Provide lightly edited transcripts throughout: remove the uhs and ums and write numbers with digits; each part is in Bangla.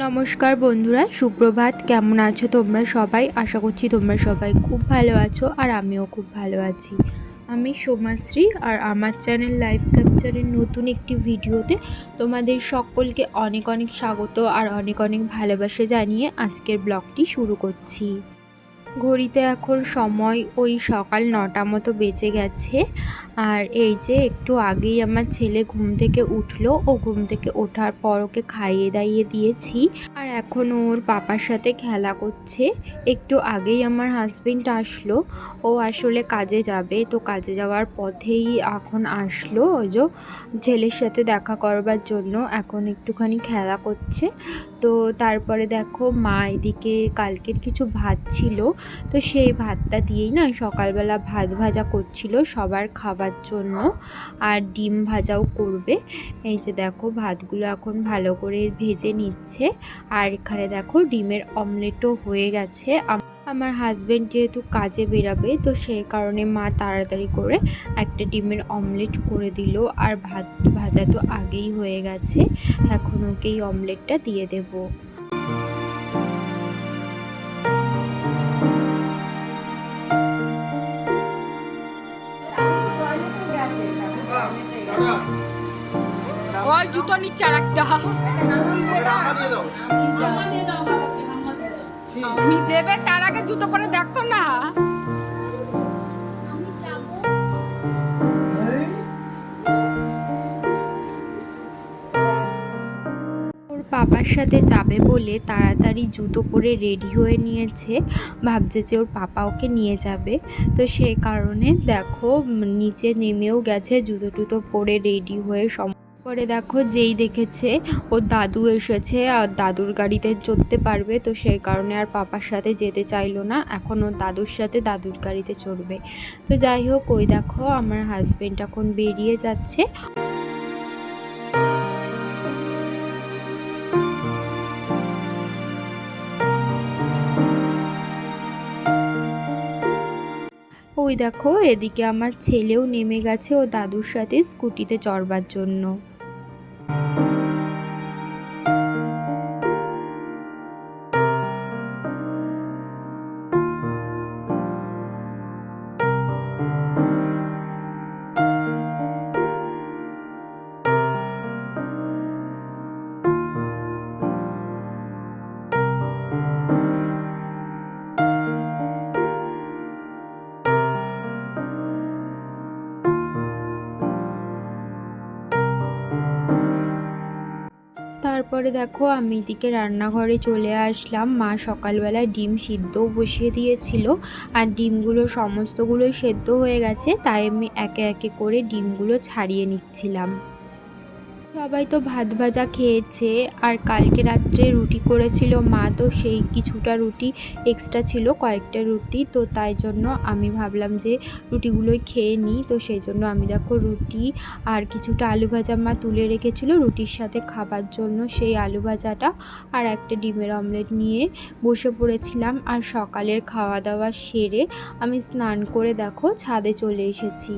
নমস্কার বন্ধুরা, সুপ্রভাত। কেমন আছো তোমরা সবাই? আশা করছি তোমরা সবাই খুব ভালো আছো আর আমিও খুব ভালো আছি। আমি সোমাশ্রী আর আমার চ্যানেল লাইফ ক্যাপচারের নতুন একটি ভিডিওতে তোমাদের সকলকে অনেক অনেক স্বাগত আর অনেক অনেক ভালোবাসা জানিয়ে আজকের ব্লগটি শুরু করছি। ঘড়িতে এখন সময় ওই সকাল 9টা মতো বেজে গেছে। আর এই যে একটু আগেই আমার ছেলে ঘুম থেকে উঠলো। ও ঘুম থেকে ওঠার পর ওকে খাইয়ে দাইয়ে দিয়েছি আর এখন ওর পাপার সাথে খেলা করছে। একটু আগেই আমার হাজবেন্ড আসলো। ও আসলে কাজে যাবে, তো কাজে যাওয়ার পথেই এখন আসলো ওই যে ছেলের সাথে দেখা করবার জন্য। এখন একটুখানি খেলা করছে। তো তারপরে দেখো মা এদিকে কালকের কিছু ভাত ছিল, তো সেই ভাতটা দিয়েই না সকালবেলা ভাত ভাজা করছিল সবার খাবার জন্য, আর ডিম ভাজাও করবে। এই যে দেখো ভাতগুলো এখন ভালো করে ভেজে নিচ্ছে। আর এখানে দেখো ডিমের অমলেটও হয়ে গেছে। আমার হাজবেন্ড যেহেতু কাজে বেরাবে, তো সেই কারণে মা তাড়াতাড়ি করে একটা ডিমের অমলেট করে দিল। আর ভাত ভাজা তো আগেই হয়ে গেছে, এখন ওকে এই অমলেটটা দিয়ে দেবো। ওই জুতো নিচ্ছে আর একটা আমি দেবে তার আগে জুতো পরে দেখতো না। ওর পাপার সাথে যাবে বলে তাড়াতাড়ি জুতো পরে রেডি হয়ে নিয়েছে, ভাবছে যে ওর পাপা ওকে নিয়ে যাবে। তো সেই কারণে দেখো নিচে নেমেও গেছে জুতো টুতো পরে রেডি হয়ে। পরে দেখো যেই দেখেছে ওর দাদু এসেছে আর দাদুর গাড়িতে চড়তে পারবে, তো সেই কারণে আর পাপার সাথে যেতে চাইলো না। এখন ওর দাদুর সাথে দাদুর গাড়িতে চড়বে। তো যাই হোক, ওই দেখো আমার হাজবেন্ড এখন বেরিয়ে যাচ্ছে। ওই দেখো এদিকে আমার ছেলেও নেমে গেছে ও দাদুর সাথে স্কুটিতে চড়বার জন্য। তারপরে দেখো আমি এদিকে রান্নাঘরে চলে আসলাম। মা সকালবেলায় ডিম সিদ্ধও বসিয়ে দিয়েছিল আর ডিমগুলো সমস্তগুলোই সেদ্ধ হয়ে গেছে, তাই আমি একে একে করে ডিমগুলো ছাড়িয়ে নিচ্ছিলাম। সবাই তো ভাত ভাজা খেয়েছে আর কালকে রাত্রে রুটি করেছিল মা, তো সেই কিছুটা রুটি এক্সট্রা ছিল, কয়েকটা রুটি, তো তাই জন্য আমি ভাবলাম যে রুটিগুলোই খেয়ে নিই। তো সেই জন্য আমি দেখো রুটি আর কিছুটা আলু ভাজা মা তুলে রেখেছিল রুটির সাথে খাবার জন্য, সেই আলু ভাজাটা আর একটা ডিমের অমলেট নিয়ে বসে পড়েছিলাম। আর সকালের খাওয়া দাওয়া সেরে আমি স্নান করে দেখো ছাদে চলে এসেছি।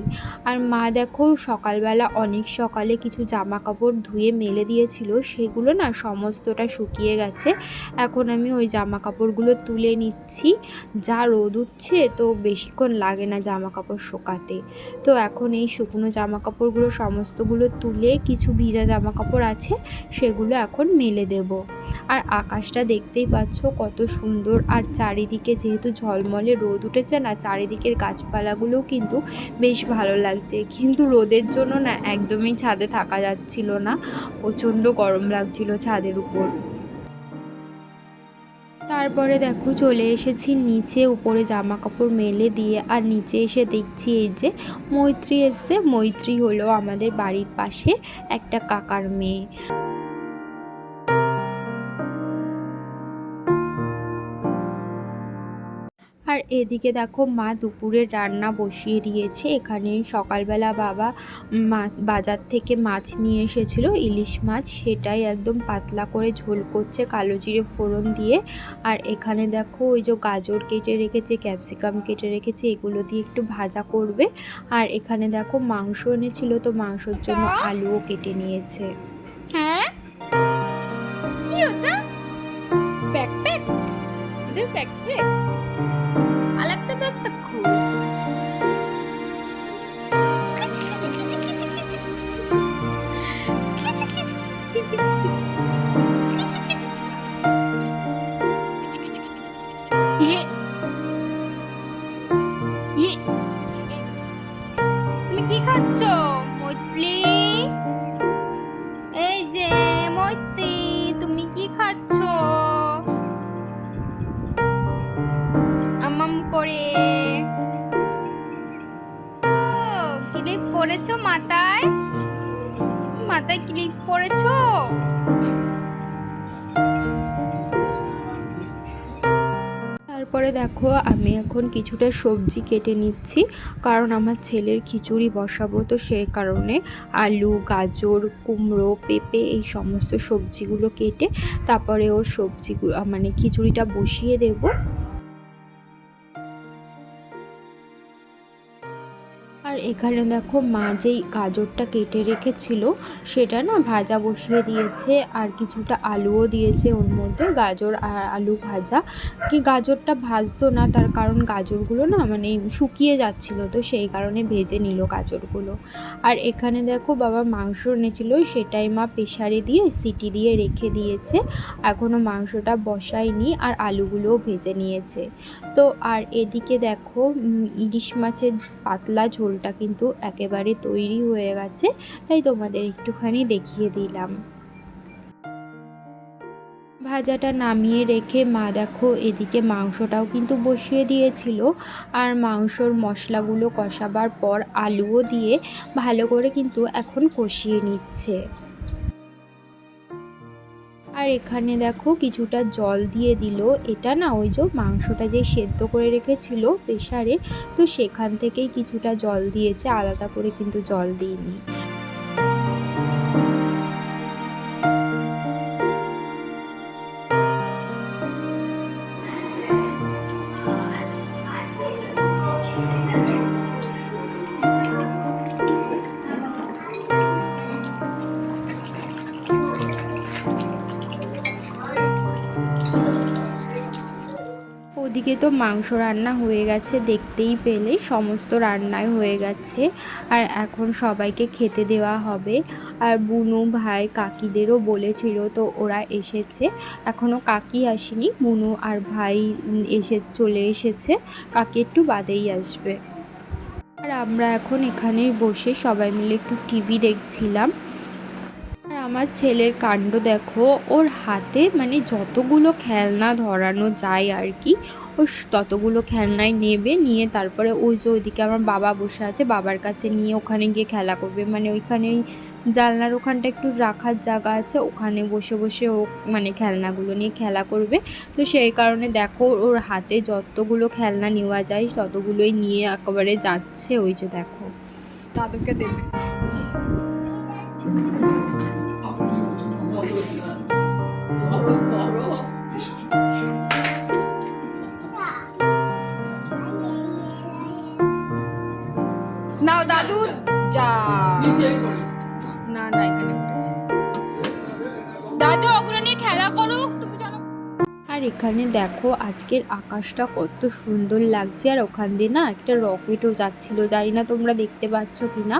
আর মা দেখো সকালবেলা অনেক সকালে কিছু জামা কাপড় ধুয়ে মেলে দিয়েছিল, সেগুলো না সমস্তটা শুকিয়ে গেছে। এখন আমি ওই জামা কাপড়গুলো তুলে নিচ্ছি। যা রোদ উঠছে তো বেশিক্ষণ লাগে না জামা কাপড় শুকাতে। তো এখন এই শুকনো জামা কাপড়গুলো সমস্তগুলো তুলে কিছু ভিজা জামা কাপড় আছে সেগুলো এখন মেলে দেব। আর আকাশটা দেখতেই পাচ্ছ কত সুন্দর, আর চারিদিকে যেহেতু ঝলমলে রোদ উঠেছে না, চারিদিকের গাছপালাগুলোও কিন্তু বেশ ভালো লাগছে। কিন্তু রোদের জন্য না একদমই ছাদে থাকা যাচ্ছিল না, প্রচণ্ড গরম লাগছিল ছাদের উপর। তারপরে দেখো চলে এসেছি নিচে, উপরে জামা কাপড় মেলে দিয়ে। আর নিচে এসে দেখছি এই যে মৈত্রী এসছে। মৈত্রী হলো আমাদের বাড়ির পাশে একটা কাকার মেয়ে। আর এদিকে দেখো মা দুপুরের রান্না বসিয়ে দিয়েছে। এখানে সকালবেলা বাবা মাছ বাজার থেকে মাছ নিয়ে এসেছিল, ইলিশ মাছ, সেটাই একদম পাতলা করে ঝোল করছে কালো জিরে ফোড়ন দিয়ে। আর এখানে দেখো ওই যে গাজর কেটে রেখেছে, ক্যাপসিকাম কেটে রেখেছে, এগুলো দিয়ে একটু ভাজা করবে। আর এখানে দেখো মাংস এনেছিল, তো মাংসর জন্য আলুও কেটে নিয়েছে। হ্যাঁ কি হতো আমাদের ফ্যাক্টরি আরেকটা ব্যাগটা খুব তুমি কি খাচ্ছ মৈত্রী? এই যে মৈত্রী, তুমি কি খাচ্ছ? আমাম করে ক্লিপ পরেছো মাথায়? মাথায় ক্লিপ পরেছো? তারপরে দেখো আমি এখন কিছুটা সবজি কেটে নিচ্ছি, কারণ আমার ছেলের খিচুড়ি বসাবো, তো সেই কারণে আলু, গাজর, কুমড়ো, পেঁপে এই সমস্ত সবজিগুলো কেটে তারপরে ওর সবজিগুলো মানে খিচুড়িটা বসিয়ে দেবো। আর এখানে দেখো মা যেই গাজরটা কেটে রেখেছিল সেটা না ভাজা বসিয়ে দিয়েছে, আর কিছুটা আলুও দিয়েছে ওর মধ্যে, গাজর আর আলু ভাজা। কি গাজরটা ভাজতো না, তার কারণ গাজরগুলো না মানে শুকিয়ে যাচ্ছিল, তো সেই কারণে ভেজে নিল গাজরগুলো। আর এখানে দেখো বাবা মাংস এনেছিল, সেটাই মা প্রেসারে দিয়ে সিটি দিয়ে রেখে দিয়েছে, এখনও মাংসটা বসায়নি, আর আলুগুলোও ভেজে নিয়েছে। তো আর এদিকে দেখো ইলিশ মাছের পাতলা ঝোলটা কিন্তু একেবারে তৈরি হয়ে গেছে, তাই তোমাদের একটুখানি দেখিয়ে দিলাম। ভাজাটা নামিয়ে রেখে মা দেখো এদিকে মাংসটাও কিন্তু বসিয়ে দিয়েছিল, আর মাংসর মশলাগুলো কষাবার পর আলুও দিয়ে ভালো করে কিন্তু এখন কষিয়ে নিচ্ছে। আর এখানে দেখো কিছুটা জল দিয়ে দিল, এটা না ওই যে মাংসটা যে সেদ্ধ করে রেখেছিল প্রেসারে, তো সেখান থেকেই কিছুটা জল দিয়েছে, আলাদা করে কিন্তু জল দিইনি। ওদিকে তো মাংস রান্না হয়ে গেছে, দেখতেই পেলে সমস্ত রান্নাই হয়ে গেছে, আর এখন সবাইকে খেতে দেওয়া হবে। আর বুনু ভাই কাকিদেরও বলেছিল, তো ওরা এসেছে, এখনও কাকি আসেনি, বুনু আর ভাই চলে এসেছে, কাকি একটু বাদেই আসবে। আর আমরা এখন এখানে বসে সবাই মিলে একটু টিভি দেখছিলাম। আর আমার ছেলের কাণ্ড দেখো, ওর হাতে মানে যতগুলো খেলনা ধরানো যায় আর কি, ও ততগুলো খেলনায় নেবে, নিয়ে তারপরে ওই যে ওইদিকে আমার বাবা বসে আছে, বাবার কাছে নিয়ে ওখানে গিয়ে খেলা করবে, মানে ওইখানেই জানলার ওখানটা একটু রাখার জায়গা আছে, ওখানে বসে বসে ও মানে খেলনাগুলো নিয়ে খেলা করবে। তো সেই কারণে দেখো ওর হাতে যতগুলো খেলনা নেওয়া যায় ততগুলোই নিয়ে একেবারে যাচ্ছে, ওই যে দেখো দাদুকে দেবে। নাও দাদু যা, না না এখানে উঠেছে, দাদু ওগুলো নিয়ে খেলা করুক, তুমি জানো। আর এখানে দেখো আজকের আকাশটা কত সুন্দর লাগছে, আর ওখান দিয়ে না একটা রকেটও যাচ্ছিল, জানি না তোমরা দেখতে পাচ্ছ কি না,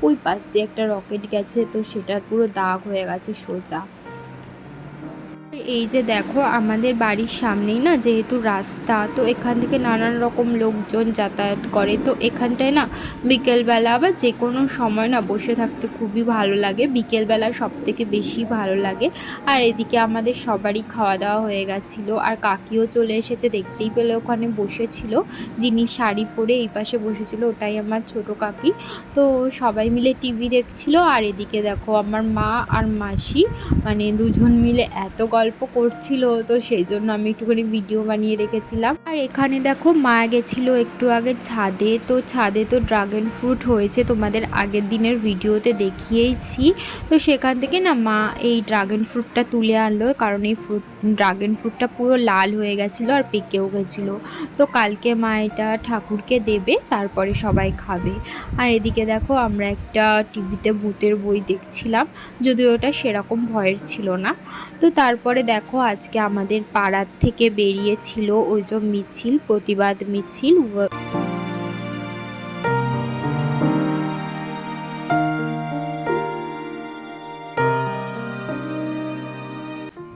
ওই পাশ দিয়ে একটা রকেট গেছে, তো সেটার পুরো দাগ হয়ে গেছে সোজা। এই যে দেখো আমাদের বাড়ির সামনেই না যেহেতু রাস্তা, তো এখান থেকে নানান রকম লোকজন যাতায়াত করে, তো এখানটায় না বিকেলবেলা বা যে কোনো সময় না বসে থাকতে খুবই ভালো লাগে, বিকেলবেলা সব থেকে বেশি ভালো লাগে। আর এদিকে আমাদের সবারই খাওয়া দাওয়া হয়ে গেছিলো, আর কাকিও চলে এসেছে, দেখতেই পেলে ওখানে বসেছিল, যিনি শাড়ি পরে এই পাশে বসেছিল ওটাই আমার ছোট কাকি। তো সবাই মিলে টিভি দেখছিল, আর এদিকে দেখো আমার মা আর মাসি মানে দুজন মিলে এত গল্প করছিল, তো সেই জন্য আমি একটুখানি ভিডিও বানিয়ে রেখেছিলাম। আর এখানে দেখো মা গেছিল একটু আগে ছাদে, তো ছাদে তো ড্রাগন ফ্রুট হয়েছে, তোমাদের আগের দিনের ভিডিওতে দেখিয়েছি, তো সেখান থেকে না মা এই ড্রাগন ফ্রুটটা তুলে আনলো, কারণ এই ড্রাগন ফ্রুটটা পুরো লাল হয়ে গেছিলো আর পেকেও গেছিলো, তো কালকে মা এটা ঠাকুরকে দেবে, তারপরে সবাই খাবে। আর এদিকে দেখো আমরা একটা টিভিতে ভূতের বই দেখছিলাম, যদিও ওটা সেরকম ভয়ের ছিল না। তো তারপরে তারপরে দেখো আজকে আমাদের পাড়ার থেকে বেরিয়েছিল ওই যে মিছিল, প্রতিবাদ মিছিল।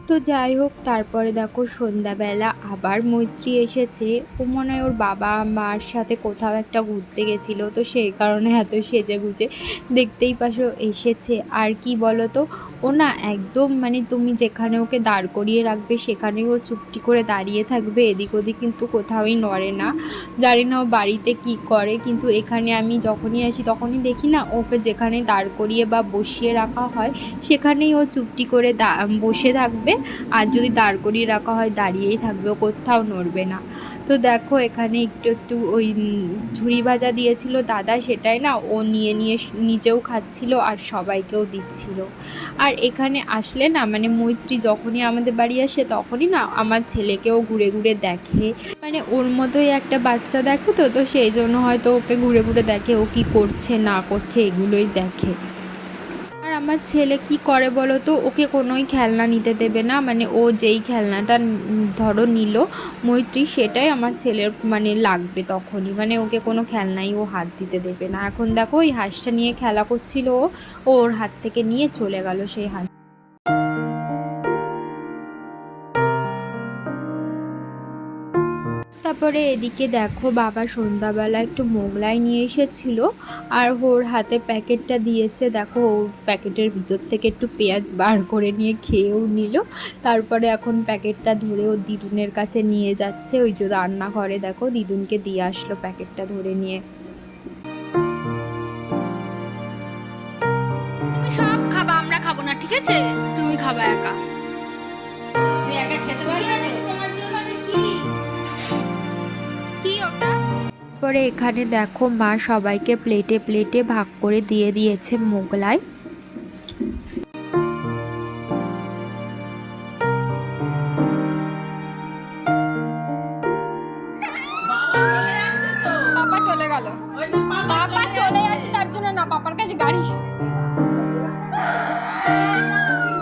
তো যাই হোক, তারপরে দেখো সন্ধ্যাবেলা আবার মৈত্রী এসেছে। ও মনে হয় ওর বাবা মার সাথে কোথাও একটা ঘুরতে গেছিলো, তো সেই কারণে এত সেজে গুজে দেখতেই পাশো এসেছে। আর কি বলো তো, ও না একদম মানে তুমি যেখানে ওকে দাঁড় করিয়ে রাখবে সেখানেই ও চুপটি করে দাঁড়িয়ে থাকবে, এদিক ওদিক কিন্তু কোথাওই নড়ে না। জানি না ও বাড়িতে কি করে, কিন্তু এখানে আমি যখনই আসি তখনই দেখি না ওকে যেখানে দাঁড় করিয়ে বা বসিয়ে রাখা হয় সেখানেই ও চুপটি করে বসে থাকবে, আর যদি দাঁড় করিয়ে রাখা হয় দাঁড়িয়েই থাকবে, ও কোথাও নড়বে না। তো দেখো এখানে একটু একটু ওই ঝুড়ি ভাজা দিয়েছিল দাদা, সেটাই না ও নিয়ে নিয়ে নিজেও খাচ্ছিল আর সবাইকেও দিচ্ছিল। আর এখানে আসলে না মানে মৈত্রী যখনই আমাদের বাড়ি আসে তখনই না আমার ছেলেকেও ঘুরে ঘুরে দেখে, মানে ওর মতোই একটা বাচ্চা দেখে, তো সেই জন্য হয়তো ওকে ঘুরে ঘুরে দেখে, ও কি করছে না করছে এগুলোই দেখে। আর আমার ছেলে কি করে বলো তো, ওকে কোনোই খেলনা নিতে দেবে না, মানে ও যেই খেলনাটা ধরো নিল মৈত্রী সেটাই আমার ছেলের মানে লাগবে তখনই, মানে ওকে কোনো খেলনাই ও হাত দিতে দেবে না। এখন দেখো ওই হাঁসটা নিয়ে খেলা করছিল, ও ওর হাত থেকে নিয়ে চলে গেল সেই হাঁস। তারপরে এদিকে দেখো বাবা সন্ধ্যাবেলা একটু মোগলাই নিয়ে এসেছিল আর ওর হাতে প্যাকেটটা দিয়েছে, দেখো ওর প্যাকেটের ভিতর থেকে একটু পেঁয়াজ বার করে নিয়ে খেয়েও নিল। তারপরে এখন প্যাকেটটা ধরে ও দিদুনের কাছে নিয়ে যাচ্ছে, ওই যে রান্নাঘরে দেখো দিদুনকে দিয়ে আসলো প্যাকেটটা ধরে নিয়ে। তুমি সব খাবা, আমরা খাবো না, ঠিক আছে? তুমি খাবা একা, তুমি একা খেতে পারবে না। তোমার জন্য কি ওটা? তারপরে এখানে দেখো মা সবাইকে প্লেটে প্লেটে ভাগ করে দিয়ে দিয়েছে মোগলাই। পাপা চলে গেল, পাপা চলে যাচ্ছে তার জন্য না, পাপার কাছে গাড়ি।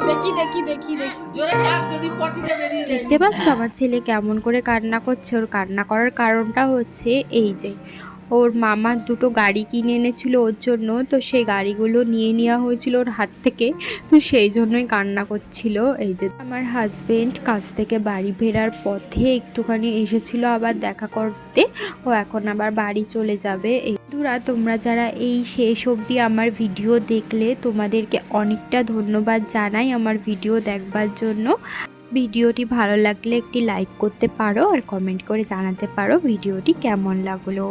দেখি দেখি দেখি দেখতে পাচ্ছ আমার ছেলে কেমন করে কান্না করছে? ওর কান্না করার কারণটা হচ্ছে এই যে ওর মামা দুটো গাড়ি কিনে এনেছিল ওর জন্য, তো সেই গাড়িগুলো নিয়ে নেওয়া হয়েছিল ওর হাত থেকে, তো সেই জন্যই কান্না করছিল। এই যে আমার হাজবেন্ড কাজ থেকে বাড়ি ফেরার পথে একটুখানি এসেছিল আবার দেখা করতে, ও এখন আবার বাড়ি চলে যাবে। এই বন্ধুরা, তোমরা যারা এই শেষ অবধি আমার ভিডিও দেখলে তোমাদেরকে অনেকটা ধন্যবাদ জানাই আমার ভিডিও দেখবার জন্য। ভিডিওটি ভালো লাগলে একটি লাইক করতে পারো আর কমেন্ট করে জানাতে পারো ভিডিওটি কেমন লাগলো।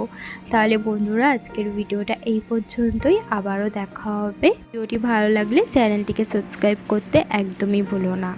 তাহলে বন্ধুরা আজকের ভিডিওটা এই পর্যন্তই, আবারও দেখা হবে। ভিডিওটি ভালো লাগলে চ্যানেলটিকে সাবস্ক্রাইব করতে একদমই ভুলো না।